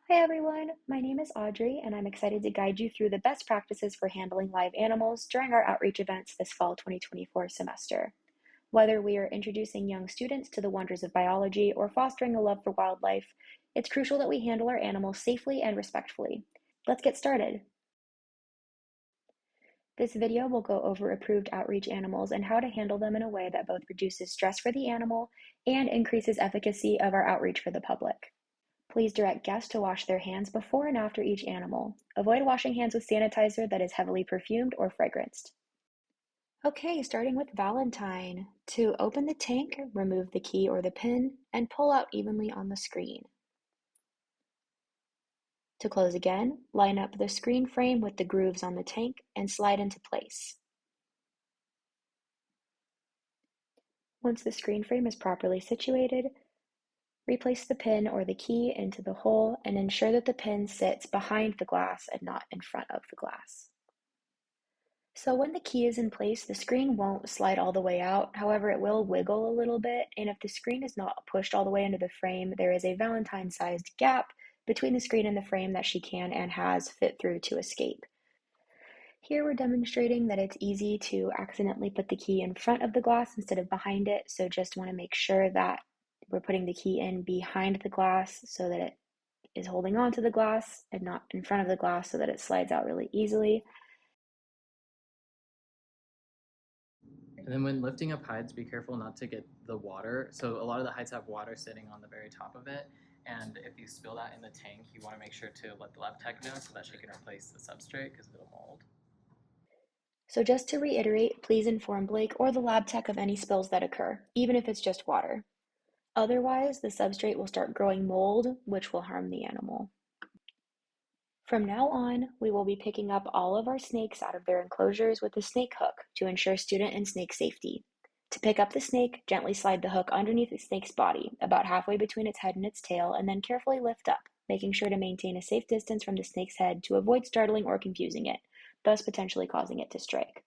Hi everyone, my name is Audrey and I'm excited to guide you through the best practices for handling live animals during our outreach events this fall 2024 semester. Whether we are introducing young students to the wonders of biology or fostering a love for wildlife, it's crucial that we handle our animals safely and respectfully. Let's get started. This video will go over approved outreach animals and how to handle them in a way that both reduces stress for the animal and increases efficacy of our outreach for the public. Please direct guests to wash their hands before and after each animal. Avoid washing hands with sanitizer that is heavily perfumed or fragranced. Okay, starting with Valentine. To open the tank, remove the key or the pin and pull out evenly on the screen. To close again, line up the screen frame with the grooves on the tank and slide into place. Once the screen frame is properly situated, replace the pin or the key into the hole and ensure that the pin sits behind the glass and not in front of the glass. So when the key is in place, the screen won't slide all the way out. However, it will wiggle a little bit. And if the screen is not pushed all the way into the frame, there is a Valentine-sized gap between the screen and the frame that she can and has fit through to escape. Here we're demonstrating that it's easy to accidentally put the key in front of the glass instead of behind it. So just want to make sure that we're putting the key in behind the glass so that it is holding on to the glass and not in front of the glass so that it slides out really easily. And then when lifting up hides, be careful not to get the water. So a lot of the hides have water sitting on the very top of it. And if you spill that in the tank, you want to make sure to let the lab tech know so that she can replace the substrate because it'll mold. So just to reiterate, please inform Blake or the lab tech of any spills that occur, even if it's just water. Otherwise, the substrate will start growing mold, which will harm the animal. From now on, we will be picking up all of our snakes out of their enclosures with a snake hook to ensure student and snake safety. To pick up the snake, gently slide the hook underneath the snake's body, about halfway between its head and its tail, and then carefully lift up, making sure to maintain a safe distance from the snake's head to avoid startling or confusing it, thus potentially causing it to strike.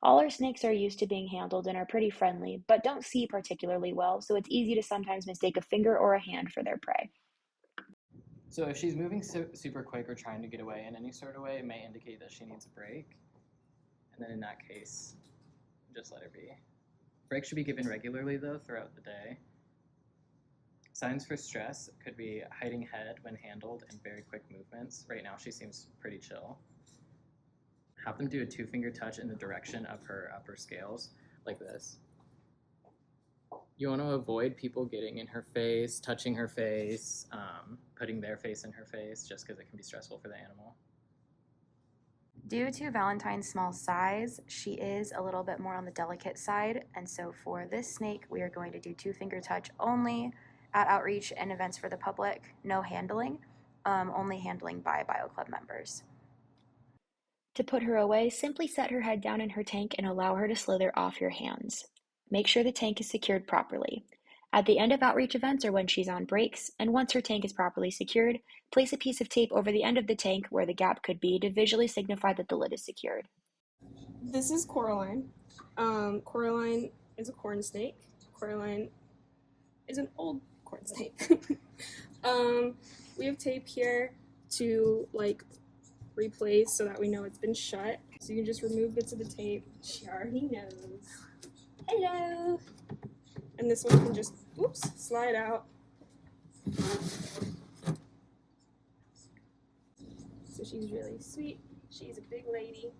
All our snakes are used to being handled and are pretty friendly, but don't see particularly well, so it's easy to sometimes mistake a finger or a hand for their prey. So if she's moving super quick or trying to get away in any sort of way, it may indicate that she needs a break. And then in that case, just let her be. Breaks should be given regularly though throughout the day. Signs for stress could be hiding head when handled and very quick movements. Right now she seems pretty chill. Have them do a 2-finger touch in the direction of her upper scales, like this. You want to avoid people getting in her face, touching her face, putting their face in her face, just because it can be stressful for the animal. Due to Valentine's small size, she is a little bit more on the delicate side, and so for this snake, we are going to do 2-finger touch only at outreach and events for the public, no handling, only handling by Bio Club members. To put her away, simply set her head down in her tank and allow her to slither off your hands. Make sure the tank is secured properly. At the end of outreach events or when she's on breaks, and once her tank is properly secured, place a piece of tape over the end of the tank where the gap could be to visually signify that the lid is secured. This is Coraline. Coraline is a corn snake. Coraline is an old corn snake. We have tape here to replace so that we know it's been shut. So you can just remove bits of the tape. She already knows. Hello! And this one can just, slide out. So she's really sweet. She's a big lady.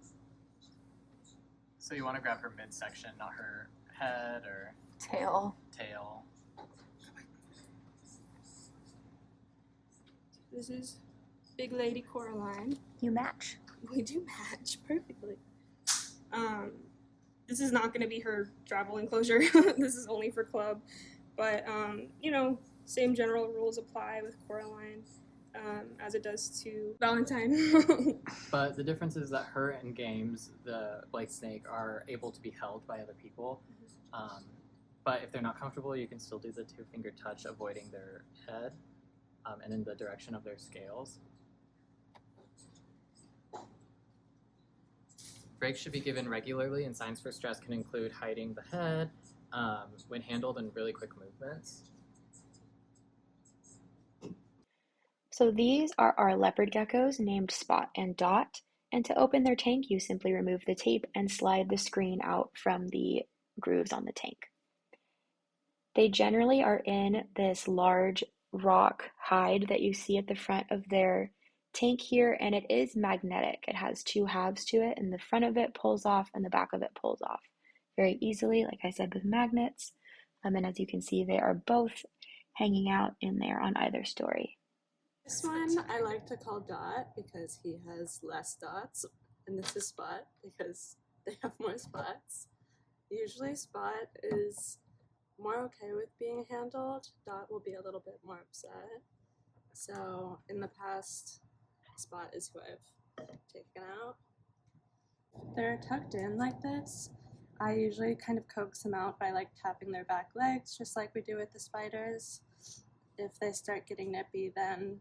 So you want to grab her midsection, not her head or Tail. This is big lady Coraline. You match. We do match perfectly. This is not going to be her travel enclosure. This is only for club. But, same general rules apply with Coraline as it does to Valentine. But the difference is that her and Games, the Blake snake, are able to be held by other people. But if they're not comfortable, you can still do the 2-finger touch, avoiding their head and in the direction of their scales. Breaks should be given regularly, and signs for stress can include hiding the head when handled in really quick movements. So these are our leopard geckos named Spot and Dot, and to open their tank you simply remove the tape and slide the screen out from the grooves on the tank. They generally are in this large rock hide that you see at the front of their tank here, and it is magnetic. It has two halves to it, and the front of it pulls off and the back of it pulls off very easily, like I said, with magnets. And as you can see, they are both hanging out in there on either story. This one I like to call Dot because he has less dots, and this is Spot because they have more spots. Usually Spot is more okay with being handled. Dot will be a little bit more upset. So in the past, Spot is who I've taken out. If they're tucked in like this, I usually kind of coax them out by like tapping their back legs, just like we do with the spiders. If they start getting nippy, then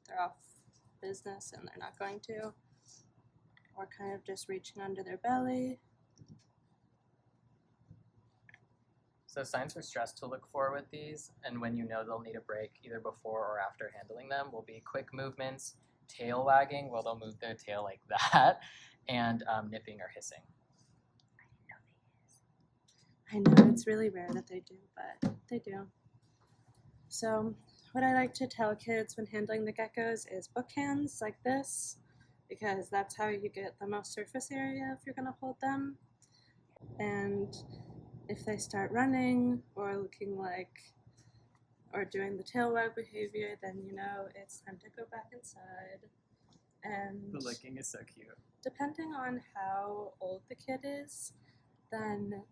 they're off business and they're not going to. Or kind of just reaching under their belly. So signs for stress to look for with these, and when you know they'll need a break either before or after handling them, will be quick movements, tail wagging, well they'll move their tail like that, and nipping or hissing. I know it's really rare that they do, but they do. So what I like to tell kids when handling the geckos is book hands like this, because that's how you get the most surface area if you're going to hold them. And if they start running or looking like, or doing the tail wag behavior, then you know it's time to go back inside. And The licking is so cute. depending on how old the kid is, then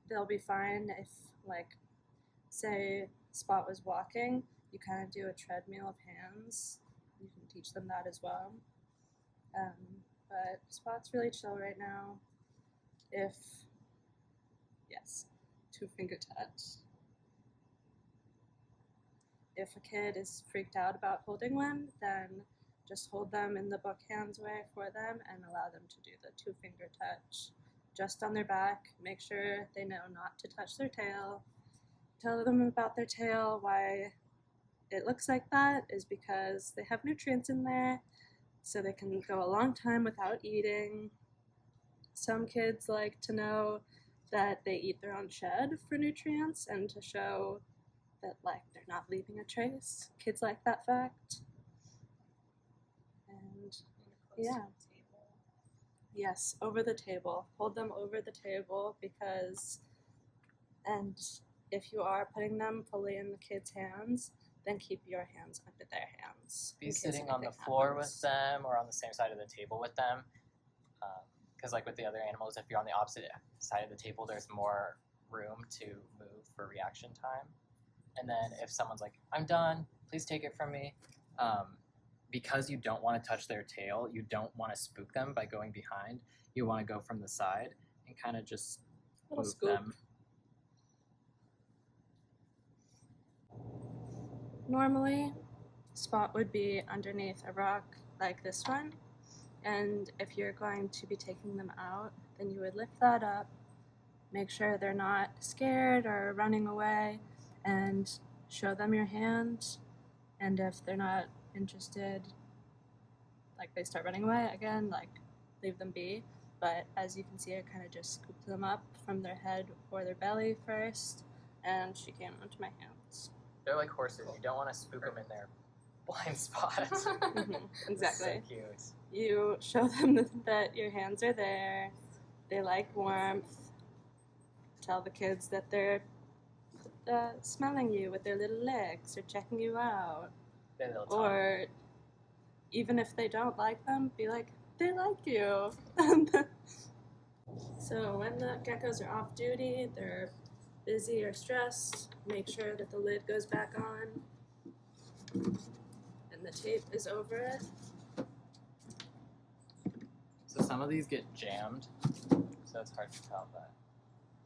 they'll be fine. If, like, say Spot was walking, you kind of do a treadmill of hands. You can teach them that as well. But Spot's really chill right now. Yes, 2-finger touch. If a kid is freaked out about holding one, then just hold them in the book hands way for them and allow them to do the 2-finger touch just on their back. Make sure they know not to touch their tail. Tell them about their tail. Why it looks like that is because they have nutrients in there, so they can go a long time without eating. Some kids like to know that they eat their own shed for nutrients and to show that, like, they're not leaving a trace. Kids like that fact. And yeah. Yes, over the table. Hold them over the table because, and if you are putting them fully in the kids' hands, then keep your hands under their hands. Be sitting on the floor with them or on the same side of the table with them. Because like with the other animals, if you're on the opposite side of the table, there's more room to move for reaction time. And then if someone's like, I'm done, please take it from me. Because you don't want to touch their tail, you don't want to spook them by going behind. You want to go from the side and kind of just move them. Normally, Spot would be underneath a rock like this one. And if you're going to be taking them out, then you would lift that up, make sure they're not scared or running away, and show them your hand. And if they're not interested, like they start running away again, like leave them be. But as you can see, I kind of just scooped them up from their head or their belly first, and she came onto my hands. They're like horses. You don't want to spook them in their blind spot. Mm-hmm. Exactly. So cute. You show them that your hands are there. They like warmth. Tell the kids that they're smelling you with their little legs or checking you out. Their little tongue. Or even if they don't like them, be like, they like you. So when the geckos are off duty, they're busy or stressed, make sure that the lid goes back on and the tape is over it. So some of these get jammed, so it's hard to tell, but.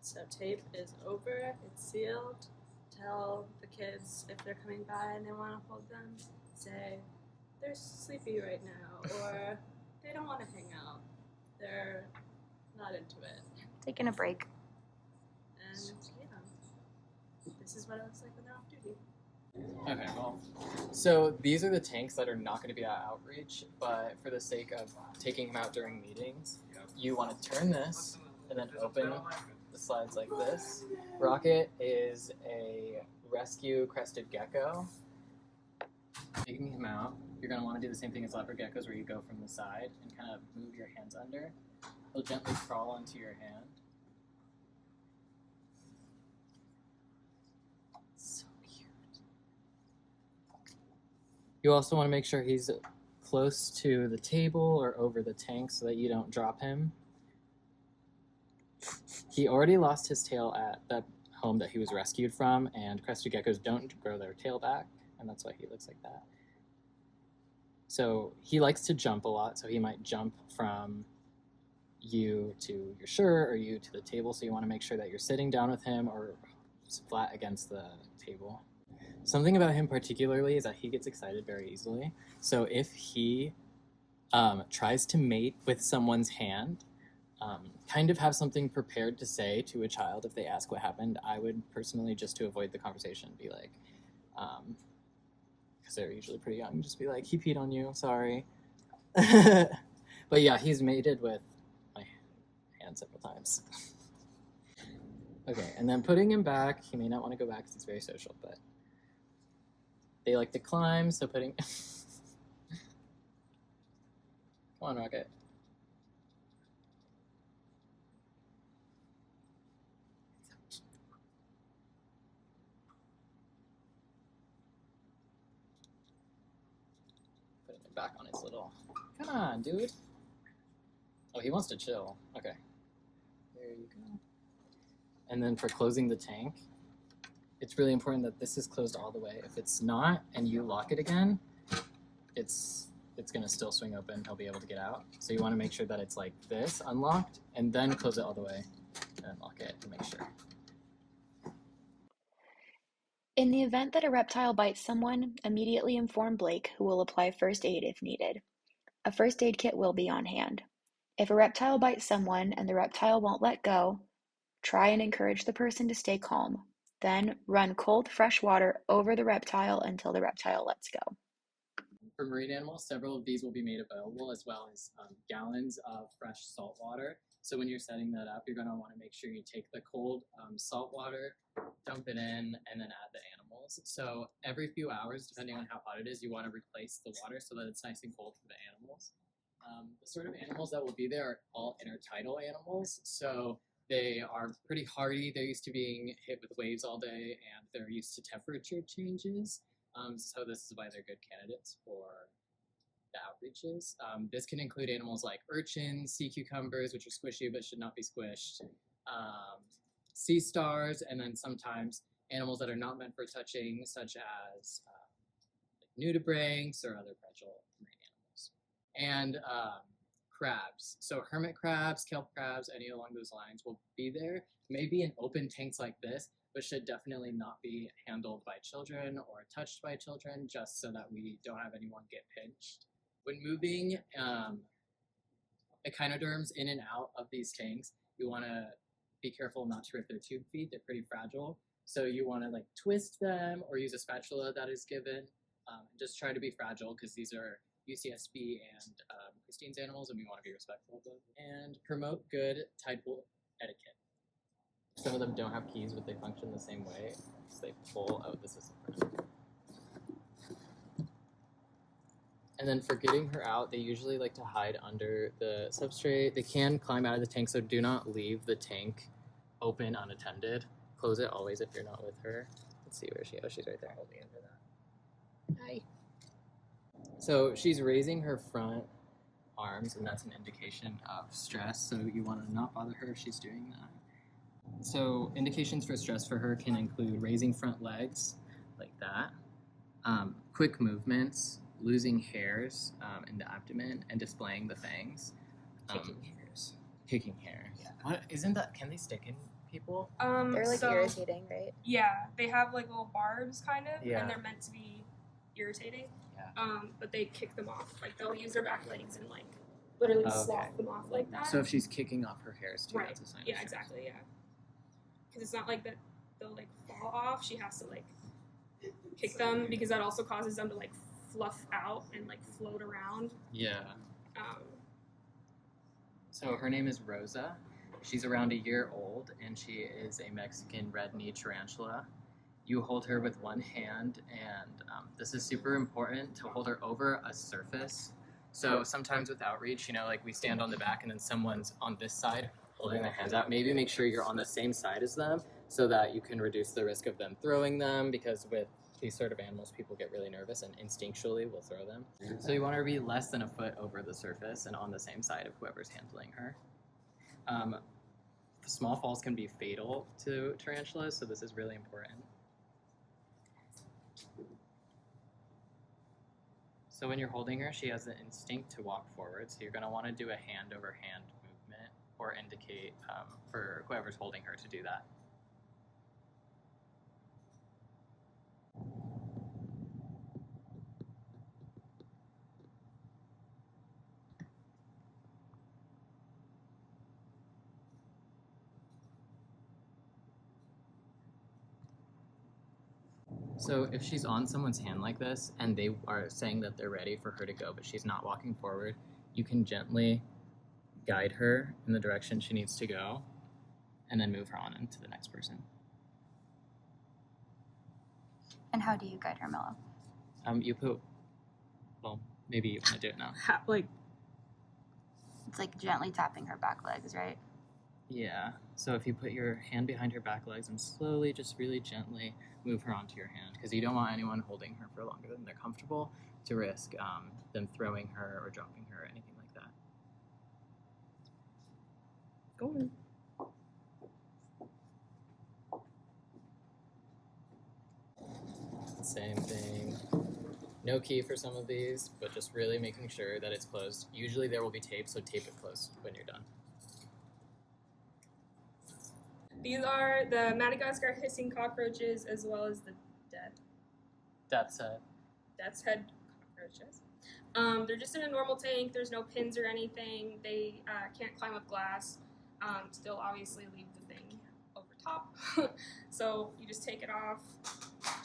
So tape is over, it's sealed. Tell the kids if they're coming by and they want to hold them, say they're sleepy right now, or they don't want to hang out. They're not into it. Taking a break. And yeah, this is what it looks like when they're off duty. Okay, well, so these are the tanks that are not going to be at outreach, but for the sake of taking him out during meetings, you want to turn this and then open the slides like this. Rocket is a rescue crested gecko. Taking him out, you're going to want to do the same thing as leopard geckos where you go from the side and kind of move your hands under. He'll gently crawl onto your hand. So cute. You also want to make sure he's close to the table or over the tank so that you don't drop him. He already lost his tail at that home that he was rescued from, and crested geckos don't grow their tail back, and that's why he looks like that. So he likes to jump a lot, so he might jump from you to your shirt or you to the table, so you want to make sure that you're sitting down with him or flat against the table. Something about him particularly is that he gets excited very easily. So if he tries to mate with someone's hand, kind of have something prepared to say to a child if they ask what happened. I would personally, just to avoid the conversation, be like, because they're usually pretty young, just be like, he peed on you, sorry. But yeah, he's mated with my hand several times. Okay, and then putting him back, he may not want to go back because he's very social, but they like to climb, so putting... Come on, Rocket. Putting him back on his little... Come on, dude. Oh, he wants to chill. Okay. There you go. And then for closing the tank, it's really important that this is closed all the way. If it's not, and you lock it again, it's going to still swing open. He'll be able to get out. So you want to make sure that it's like this, unlocked, and then close it all the way, and then lock it to make sure. In the event that a reptile bites someone, immediately inform Blake, who will apply first aid if needed. A first aid kit will be on hand. If a reptile bites someone and the reptile won't let go, try and encourage the person to stay calm. Then run cold, fresh water over the reptile until the reptile lets go. For marine animals, several of these will be made available, as well as gallons of fresh salt water. So when you're setting that up, you're going to want to make sure you take the cold salt water, dump it in, and then add the animals. So every few hours, depending on how hot it is, you want to replace the water so that it's nice and cold for the animals. The sort of animals that will be there are all intertidal animals. So they are pretty hardy. They're used to being hit with waves all day, and they're used to temperature changes. So this is why they're good candidates for the outreaches. This can include animals like urchins, sea cucumbers, which are squishy but should not be squished, sea stars, and then sometimes animals that are not meant for touching, such as nudibranchs or other fragile marine animals. And crabs. So hermit crabs, kelp crabs, any along those lines will be there. Maybe in open tanks like this, but should definitely not be handled by children or touched by children, just so that we don't have anyone get pinched. When moving echinoderms in and out of these tanks, you want to be careful not to rip their tube feet. They're pretty fragile. So you want to like twist them or use a spatula that is given. Just try to be fragile because these are UCSB and Christine's animals, and we want to be respectful of them. And promote good tidal etiquette. Some of them don't have keys, but they function the same way. So they pull out the system first. And then for getting her out, they usually like to hide under the substrate. They can climb out of the tank, so do not leave the tank open unattended. Close it always if you're not with her. Let's see where she is. Oh, she's right there holding under that. Hi. So she's raising her front arms, and that's an indication of stress. So you want to not bother her if she's doing that. So indications for stress for her can include raising front legs like that, quick movements, losing hairs in the abdomen, and displaying the fangs. Kicking hairs. Kicking hair. Yeah. What isn't that? Can they stick in people? They're like irritating, right? Yeah, they have like little barbs kind of, Yeah. and they're meant to be irritating. Yeah. But they kick them off. Like they'll use their back legs and like literally slough them off like that. So if she's kicking off her hairs too, right. that's a sign. Yeah, exactly. Yeah. Because it's not like that they'll like fall off. She has to like pick them because that also causes them to like fluff out and like float around. Yeah. Um, So her name is Rosa. She's around a year old, and she is a Mexican red-knee tarantula. You hold her with one hand, and this is super important to hold her over a surface. So sometimes with outreach, like we stand on the back and then someone's on this side holding their hands out. Maybe make sure you're on the same side as them so that you can reduce the risk of them throwing them, because with these sort of animals, people get really nervous and instinctually will throw them. So you want her to be less than a foot over the surface and on the same side of whoever's handling her. Small falls can be fatal to tarantulas, so this is really important. So when you're holding her, she has an instinct to walk forward, so you're going to want to do a hand-over-hand movement or indicate for whoever's holding her to do that. So if she's on someone's hand like this and they are saying that they're ready for her to go, but she's not walking forward, you can gently guide her in the direction she needs to go and then move her on into the next person. And how do you guide her, Mello? Maybe you want to do it now. It's like gently tapping her back legs, right? Yeah. So if you put your hand behind her back legs and slowly, just really gently move her onto your hand, because you don't want anyone holding her for longer than they're comfortable to risk them throwing her or dropping her or anything like that. Go on. Same thing. No key for some of these, but just really making sure that it's closed. Usually there will be tape, so tape it closed when you're done. These are the Madagascar hissing cockroaches as well as the Death's head. death's head cockroaches. They're just in a normal tank. There's no pins or anything. They can't climb up glass. Still obviously leave the thing over top. So you just take it off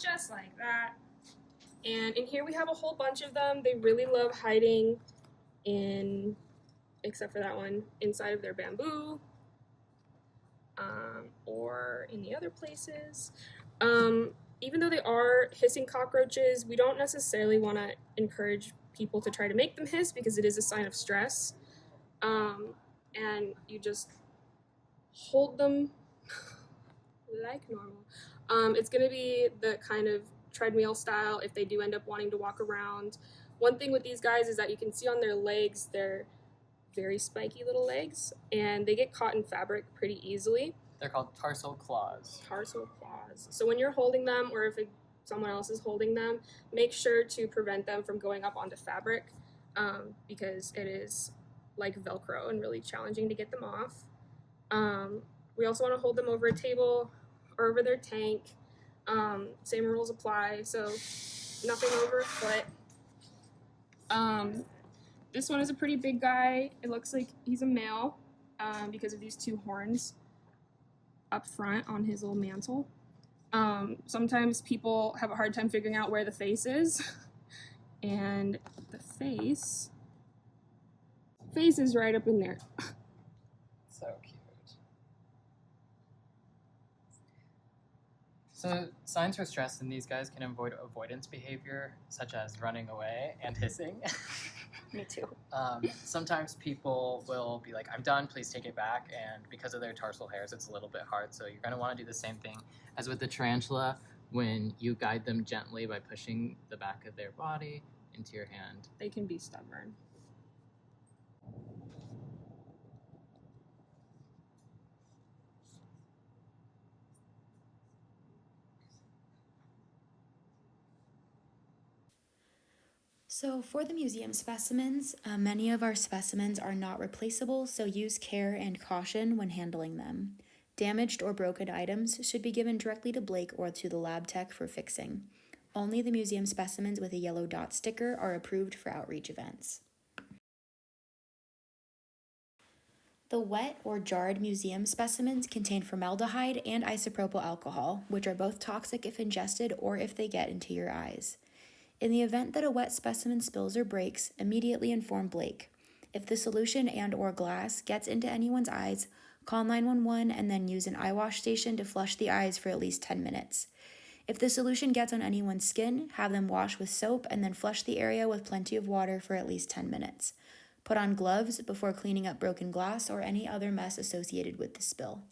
just like that. And in here we have a whole bunch of them. They really love hiding in, except for that one, inside of their bamboo. Or in the other places. Even though they are hissing cockroaches, we don't necessarily want to encourage people to try to make them hiss because it is a sign of stress. And you just hold them like normal. It's going to be the kind of treadmill style if they do end up wanting to walk around. One thing with these guys is that you can see on their legs, they're very spiky little legs, and they get caught in fabric pretty easily. They're called tarsal claws. Tarsal claws. So when you're holding them, or if someone else is holding them, make sure to prevent them from going up onto fabric, because it is like Velcro and really challenging to get them off. We also want to hold them over a table or over their tank. Same rules apply, so nothing over a foot. This one is a pretty big guy. It looks like he's a male because of these two horns up front on his little mantle. Sometimes people have a hard time figuring out where the face is. And the face is right up in there. So cute. So signs for stress in these guys can avoid avoidance behavior, such as running away and hissing. Me too. Sometimes people will be like, I'm done, please take it back. And because of their tarsal hairs, it's a little bit hard. So you're going to want to do the same thing as with the tarantula when you guide them gently by pushing the back of their body into your hand. They can be stubborn. So for the museum specimens, many of our specimens are not replaceable, so use care and caution when handling them. Damaged or broken items should be given directly to Blake or to the lab tech for fixing. Only the museum specimens with a yellow dot sticker are approved for outreach events. The wet or jarred museum specimens contain formaldehyde and isopropyl alcohol, which are both toxic if ingested or if they get into your eyes. In the event that a wet specimen spills or breaks, immediately inform Blake. If the solution and/or glass gets into anyone's eyes, call 911 and then use an eye wash station to flush the eyes for at least 10 minutes. If the solution gets on anyone's skin, have them wash with soap and then flush the area with plenty of water for at least 10 minutes. Put on gloves before cleaning up broken glass or any other mess associated with the spill.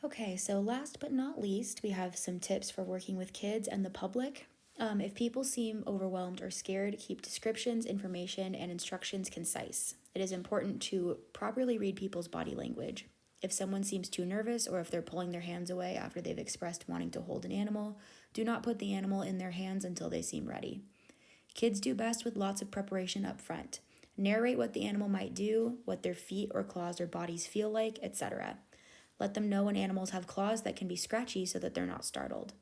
Okay, so last but not least, we have some tips for working with kids and the public. If people seem overwhelmed or scared, keep descriptions, information, and instructions concise. It is important to properly read people's body language. If someone seems too nervous or if they're pulling their hands away after they've expressed wanting to hold an animal, do not put the animal in their hands until they seem ready. Kids do best with lots of preparation up front. Narrate what the animal might do, what their feet or claws or bodies feel like, etc. Let them know when animals have claws that can be scratchy so that they're not startled.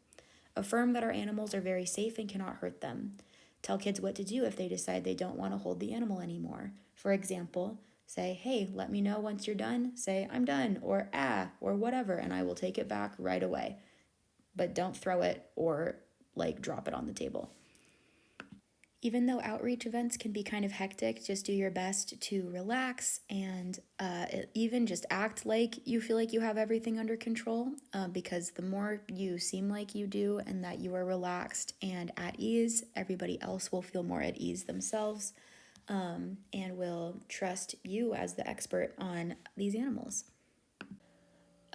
Affirm that our animals are very safe and cannot hurt them. Tell kids what to do if they decide they don't want to hold the animal anymore. For example, say, hey, let me know once you're done. Say, I'm done, or or whatever, and I will take it back right away. But don't throw it or drop it on the table. Even though outreach events can be kind of hectic, just do your best to relax and even just act like you feel like you have everything under control, because the more you seem like you do and that you are relaxed and at ease, everybody else will feel more at ease themselves, and will trust you as the expert on these animals.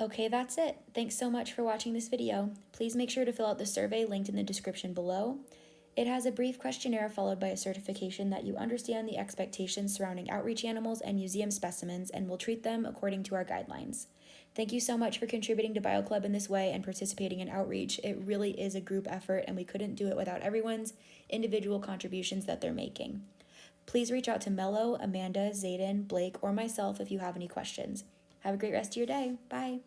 Okay, that's it. Thanks so much for watching this video. Please make sure to fill out the survey linked in the description below. It has a brief questionnaire followed by a certification that you understand the expectations surrounding outreach animals and museum specimens and will treat them according to our guidelines. Thank you so much for contributing to BioClub in this way and participating in outreach. It really is a group effort and we couldn't do it without everyone's individual contributions that they're making. Please reach out to Mello, Amanda, Zayden, Blake, or myself if you have any questions. Have a great rest of your day. Bye.